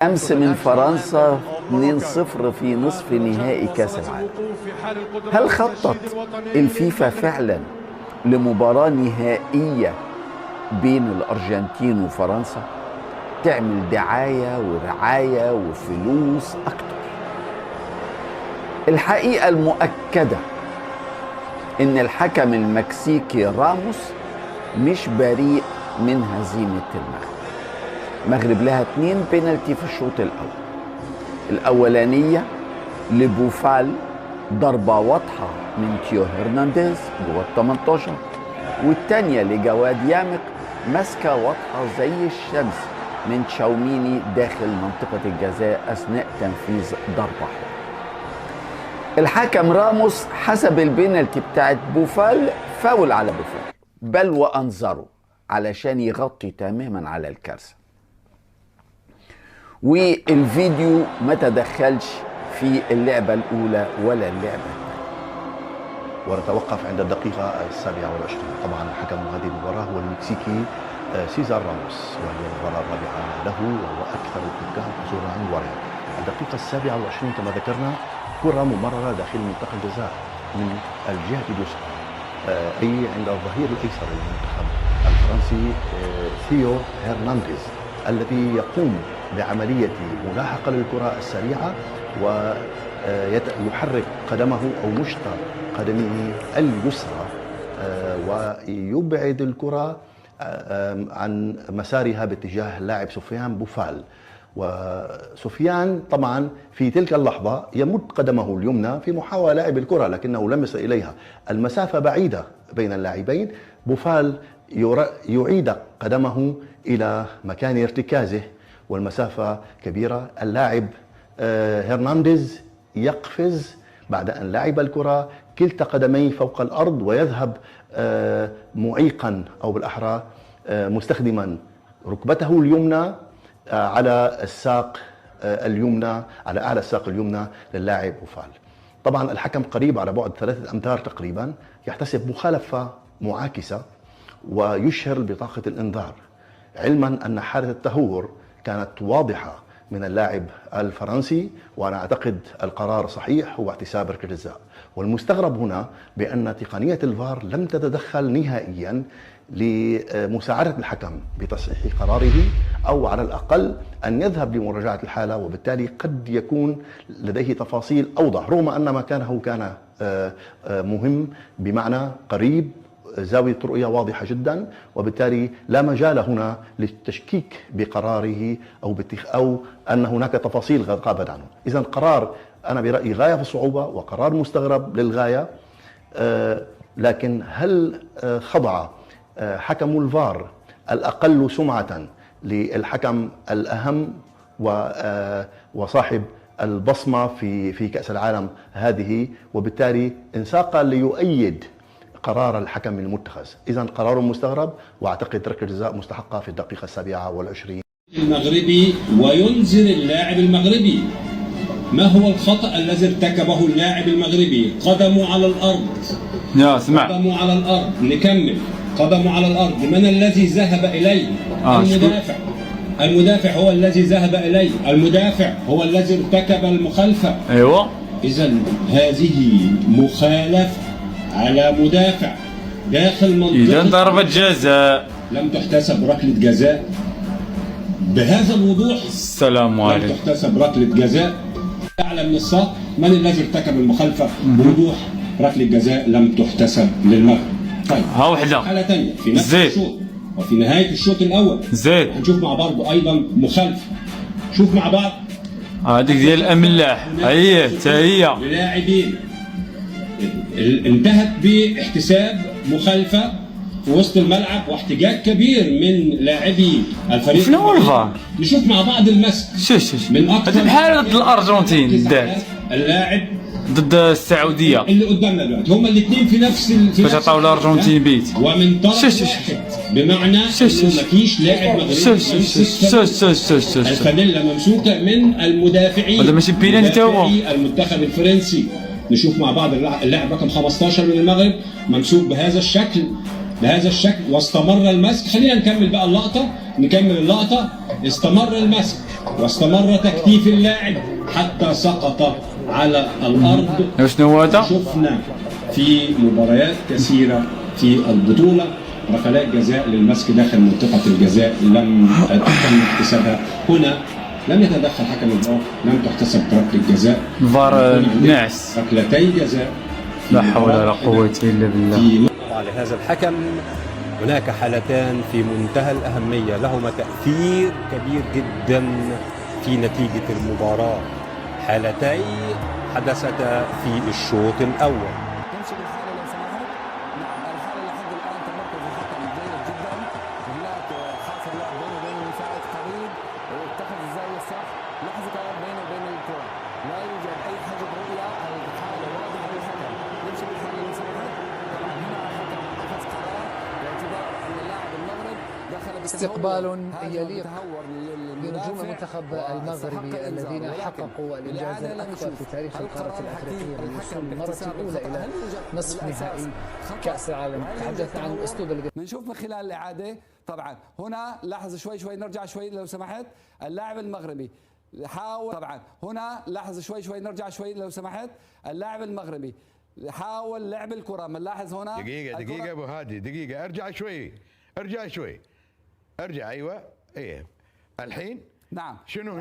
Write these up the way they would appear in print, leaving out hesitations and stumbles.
أمس من فرنسا 2-0 في نصف نهائي كأس العالم. هل خطط الفيفا فعلا لمباراة نهائية بين الأرجنتين وفرنسا تعمل دعاية ورعاية وفلوس أكتر؟ الحقيقة المؤكدة إن الحكم المكسيكي راموس مش بريء من هزيمة المغرب لها 2 بينالتي في الشوط الأول. الأولانية لبوفال، ضربة واضحة من تيو هرنانديز جوه ال 18، والتانية لجواد يامق، مسكة واضحة زي الشمس من تشاوميني داخل منطقة الجزاء أثناء تنفيذ ضربة حرة. الحكم راموس حسب البينالتي بتاعت بوفال فاول على بوفال، بل وأنظره علشان يغطي تماما على الكارثة، والفيديو ما تدخلش في اللعبة الأولى ولا اللعبة الثانية. ونتوقف عند الدقيقة 27. طبعا حكم هذه المباراة هو المكسيكي سيزار راموس، وهي المباراة الرابعة له وهو أكثر الحكام حصولا على المباريات. الدقيقة 27 كما ذكرنا، كرة ممررة داخل منطقة الجزاء من الجهة اليسرى، أي عند الظهير الأيسر للمنتخب الفرنسي ثيو هرنانديز، الذي يقوم بعملية ملاحقة للكرة السريعة ويحرك قدمه أو مشط قدمه اليسرى ويبعد الكرة عن مسارها باتجاه اللاعب سفيان بوفال. وسفيان طبعا في تلك اللحظة يمد قدمه اليمنى في محاولة لعب الكرة لكنه لم يصل إليها، المسافة بعيدة بين اللاعبين. بوفال يعيد قدمه إلى مكان ارتكازه والمسافة كبيرة. اللاعب هرنانديز يقفز بعد أن لعب الكرة كلتا قدميه فوق الأرض ويذهب معيقا أو بالأحرى مستخدما ركبته اليمنى على الساق اليمنى، على أعلى الساق اليمنى للاعب بوفال. طبعا الحكم قريب على بعد 3 أمتار تقريبا يحتسب مخالفة معاكسة ويشهر بطاقة الإنذار، علما أن حالة التهور كانت واضحة من اللاعب الفرنسي. وأنا أعتقد القرار صحيح هو احتساب ركلة جزاء. والمستغرب هنا بأن تقنية الفار لم تتدخل نهائيا لمساعدة الحكم بتصحيح قراره أو على الأقل أن يذهب لمراجعة الحالة، وبالتالي قد يكون لديه تفاصيل أوضح، رغم أن مكانه كان مهم بمعنى قريب، زاوية رؤية واضحة جدا، وبالتالي لا مجال هنا للتشكيك بقراره أو أن هناك تفاصيل غابت عنه. إذن قرار أنا برأيي غاية في الصعوبة وقرار مستغرب للغاية. لكن هل خضع حكم الفار الأقل سمعة للحكم الأهم وصاحب البصمة في كأس العالم هذه، وبالتالي انساق ليؤيد قرار الحكم المتخذ؟ إذن قرار مستغرب، واعتقد ركلة جزاء مستحقة في الدقيقة 27 المغربي وينذر اللاعب المغربي. ما هو الخطأ الذي ارتكبه اللاعب المغربي؟ قدمه على الأرض. يا اسمع، قدمه على الأرض، نكمل. قدمه على الأرض، من الذي ذهب إليه؟ المدافع. المدافع هو الذي ذهب إليه، المدافع هو الذي ارتكب المخالفة. ايوه. إذن هذه مخالفة على مدافع داخل منطقة، إذا ضربة جزاء لم تحتسب ركلة جزاء بهذا الوضوح. السلام عليكم. لم تحتسب ركلة جزاء. أعلى من الساق من الذي ارتكب المخالفة بوضوح، ركلة جزاء لم تحتسب للمغرب. طيب ها وحدة حالة ثانية في نفس الشوط وفي نهاية الشوط الأول هنشوف مع بعض أيضا مخالفة. شوف مع بعض هذيك ديال الأملاح، هي هي للاعبين انتهت باحتساب مخالفة في وسط الملعب واحتجاج كبير من لاعبي الفريق. شنو هو الفار؟ نشوف مع بعض المسك. شوف من أكثر بحال ضد الأرجنتين دات اللاعب ضد السعودية اللي قدامنا دلوقتي، هما الاثنين في نفس باش عطاو الأرجنتين بيت ومن طرف واحد، بمعنى انه مفيش لاعب مغربي. الفانيلا ممسوكة من المدافعين، هذا ماشي بينالتي هو المنتخب الفرنسي. نشوف مع بعض اللاعب رقم 15 من المغرب ممسوك بهذا الشكل بهذا الشكل واستمر المسك. خلينا نكمل بقى اللقطة، نكمل اللقطة. استمر المسك واستمر تكتيف اللاعب حتى سقط على الأرض. شنو هذا؟ شفنا في مباريات كثيرة في البطولة ركلات جزاء للمسك داخل منطقة الجزاء لم تم احتسابها. هنا لم يتدخل حكم الفار، لم تحتسب ركلة جزاء. الفار ناعس. ركلتي جزاء. لا حول ولا قوة إلا بالله. لهذا الحكم هناك حالتان في منتهى الأهمية لهما تأثير كبير جدا في نتيجة المباراة، حالتي حدثتا في الشوط الأول. نمشي بالحالة لو سمحت. نعم الحالة لحد الآن تمركز الحكم جيد جدا. هناك حاصل لعب بينه وبين المساعد قريب، اتخذ الزاوية الصح، لحظة قرار بينه وبين الكرة، لا يوجد أي حاجة رؤية، الحالة واضحة للحكم. نمشي بالحالة لو سمحت. طبعا هنا الحكم أخذ قرار باعتبار أن اللاعب المغرب دخل استقبال يليق بنجوم المنتخب المغربي الذين حققوا الإنجاز الأكبر في تاريخ القارة الأفريقية بالوصول للمرة الأولى إلى نصف نهائي كأس العالم. تحدثنا عن الأسلوب اللي بنشوف من خلال الإعادة. طبعا هنا لاحظ شوي نرجع شوي لو سمحت. اللاعب المغربي حاول، طبعا هنا لاحظ شوي نرجع شوي لو سمحت. اللاعب المغربي حاول لعب الكرة، بنلاحظ هنا دقيقة أبو هادي، دقيقة ارجع شوي ارجع. ايوه ايه الحين. نعم شنو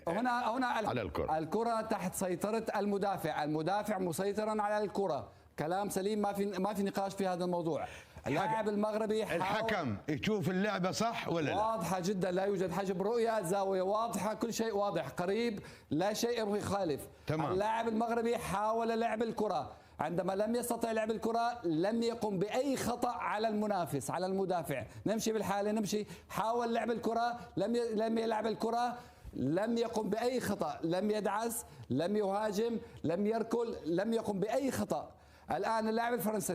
هنا على الكرة تحت سيطرة المدافع مسيطرا على الكرة. كلام سليم، ما في نقاش في هذا الموضوع. اللاعب المغربي الحكم يشوف اللعبة صح ولا لا؟ واضحة جدا، لا يوجد حجب رؤية، زاوية واضحة، كل شيء واضح قريب، لا شيء يخالف. تمام. اللاعب المغربي حاول لعب الكرة، عندما لم يستطع لعب الكرة لم يقم بأي خطأ على المنافس على المدافع. نمشي بالحالة، نمشي. حاول لعب الكرة، لم يلعب الكرة، لم يقم بأي خطأ، لم يدعس، لم يهاجم، لم يركل، لم يقم بأي خطأ. الآن اللاعب الفرنسي،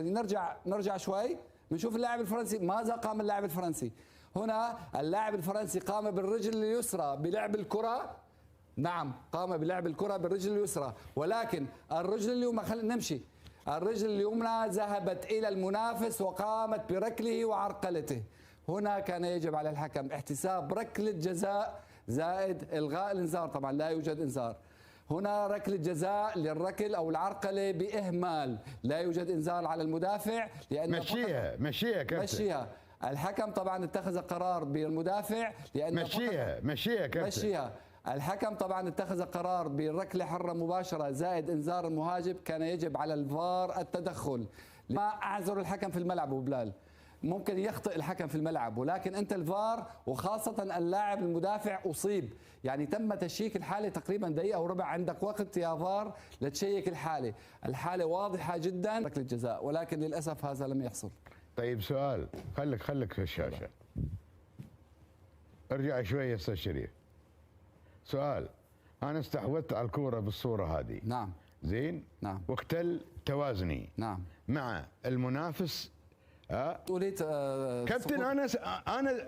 نرجع شوي بنشوف اللاعب الفرنسي ماذا قام اللاعب الفرنسي. هنا اللاعب الفرنسي قام بالرجل اليسرى بلعب الكرة. نعم قام بلعب الكرة بالرجل اليسرى، ولكن الرجل اليمنى، خلينا نمشي، الرجل اليمنى ذهبت إلى المنافس وقامت بركله وعرقلته. هنا كان يجب على الحكم احتساب ركلة جزاء زائد إلغاء الإنذار. طبعا لا يوجد إنذار هنا، ركلة جزاء للركل أو العرقلة بإهمال، لا يوجد إنذار على المدافع لأن مشيها كابتن. مشيها. الحكم طبعا اتخذ قرار بالمدافع لأن مشيها كابتن. مشيها. الحكم طبعا اتخذ قرار بالركله حره مباشره زائد انذار المهاجم. كان يجب على الفار التدخل. ما اعذر الحكم في الملعب ابو بلال، ممكن يخطئ الحكم في الملعب، ولكن انت الفار وخاصه اللاعب المدافع اصيب، يعني تم تشييك الحاله تقريبا دقيقه وربع. عندك وقت يا فار لتشيك الحاله واضحه جدا ركله جزاء، ولكن للاسف هذا لم يحصل. طيب سؤال، خليك في الشاشه، ارجع شوي يا استاذ شريف. سؤال، انا استحوذت على الكوره بالصوره هذه. نعم. زين. نعم. واختل توازني. نعم. مع المنافس. تقوليت كابتن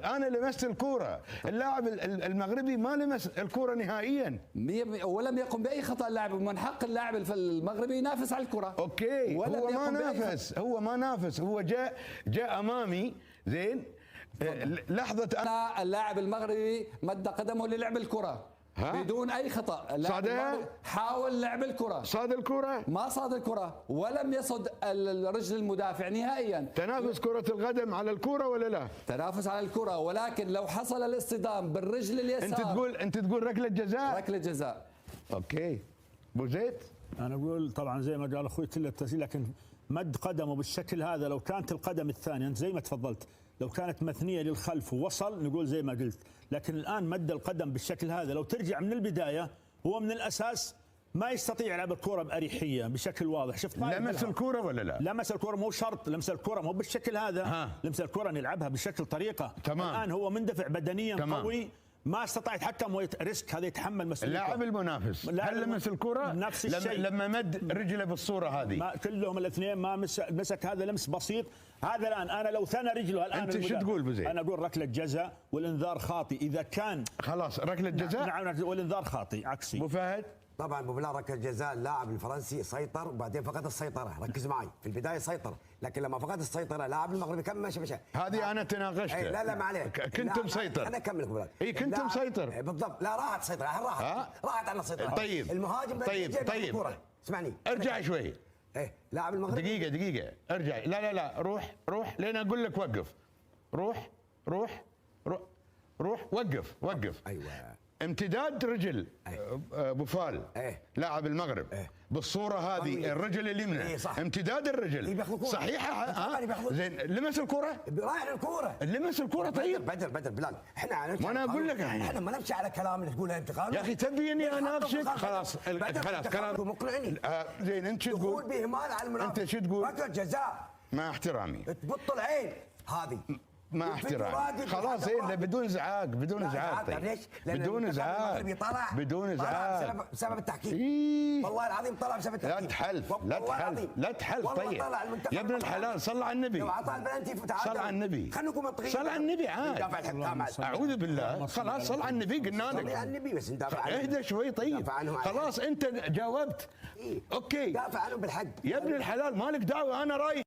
انا لمست الكوره، اللاعب المغربي ما لمس الكوره نهائيا. ولم يقم باي خطا اللاعب، ومن حق اللاعب المغربي ينافس على الكره. اوكي، هو ما نافس، هو جاء امامي. زين. لحظه اللاعب المغربي مد قدمه للعب الكره بدون اي خطا. صادها؟ حاول لعب الكره. صاد الكره؟ ما صاد الكره، ولم يصد الرجل المدافع نهائيا. تنافس كره القدم على الكره ولا لا؟ تنافس على الكره، ولكن لو حصل الاصطدام بالرجل اليسار. انت تقول ركله جزاء؟ ركله جزاء. اوكي. ابو زيد؟ انا اقول طبعا زي ما قال اخوي كل التسجيل، لكن مد قدمه بالشكل هذا، لو كانت القدم الثانيه انت زي ما تفضلت، لو كانت مثنيه للخلف ووصل نقول زي ما قلت، لكن الان مد القدم بالشكل هذا. لو ترجع من البدايه هو من الاساس ما يستطيع يلعب الكره باريحيه بشكل واضح. شفت لمس الكره ولا لا؟ لمس الكره، مو شرط لمس الكره مو بالشكل هذا. لمس الكره نلعبها بشكل طريقه. تمام. الان هو مندفع بدنيا. تمام. قوي، ما استطاع يتحكم ريسك هذا، يتحمل مسؤوليته. اللاعب المنافس هل لمس الكره؟ نفس الشيء لما مد رجله بالصوره هذه. كلهم الاثنين ما مسك هذا لمس بسيط. هذا الان انا لو ثنى رجله الان، انت شو تقول بزيد؟ انا اقول ركله جزاء والانذار خاطئ اذا كان خلاص ركله جزاء. نعم والانذار خاطئ عكسي. ابو فهد طبعا بوفال ركله جزاء، اللاعب الفرنسي سيطر وبعدين فقد السيطره، ركز معي في البدايه سيطر، لكن لما فقد السيطره لاعب المغربي كم مشى. هذه انا تناقشت. لا ما عليك، كنت مسيطر. انا اكمل لك. اي كنت مسيطر بالضبط. لا راحت السيطره، راحت عن السيطره. طيب المهاجم طيب اسمعني ارجع شوي. لاعب المغرب دقيقه ارجع. لا روح لين اقول لك وقف. روح وقف. ايوه. امتداد رجل بوفال لاعب المغرب بالصوره هذه الرجل اليمنى امتداد الرجل صحيحه. زين لمس الكره؟ رايح للكره. لمس الكره. طيب بدر بلال احنا ما انا اقول لك احنا ما نمشي على كلام اللي تقوله انت يا اخي تبي اني اناقشك؟ خلاص كلام مقنعني. زين انت شو تقول؟ باهمال على المنافس. انت شو تقول؟ ركله جزاء مع احترامي تبط العين هذه مع احترامي. خلاص بدون ازعاج بدون ازعاج. ليش؟ بدون ازعاج بدون ازعاج بسبب التحكيم. والله العظيم طلع بسبب التحكيم. لا تحلف. طيب يا ابن الحلال صل على النبي. لو اعطاه البلنتي صل على النبي. خلينا نكون منطقيين. صل على النبي عاد. اعوذ بالله. خلاص صل على النبي قلنا لك. صل على النبي بس ندافع عنه. اهدى شوي. طيب خلاص انت جاوبت. اوكي دافع عنه بالحق يا ابن الحلال. مالك دعوه. انا رايي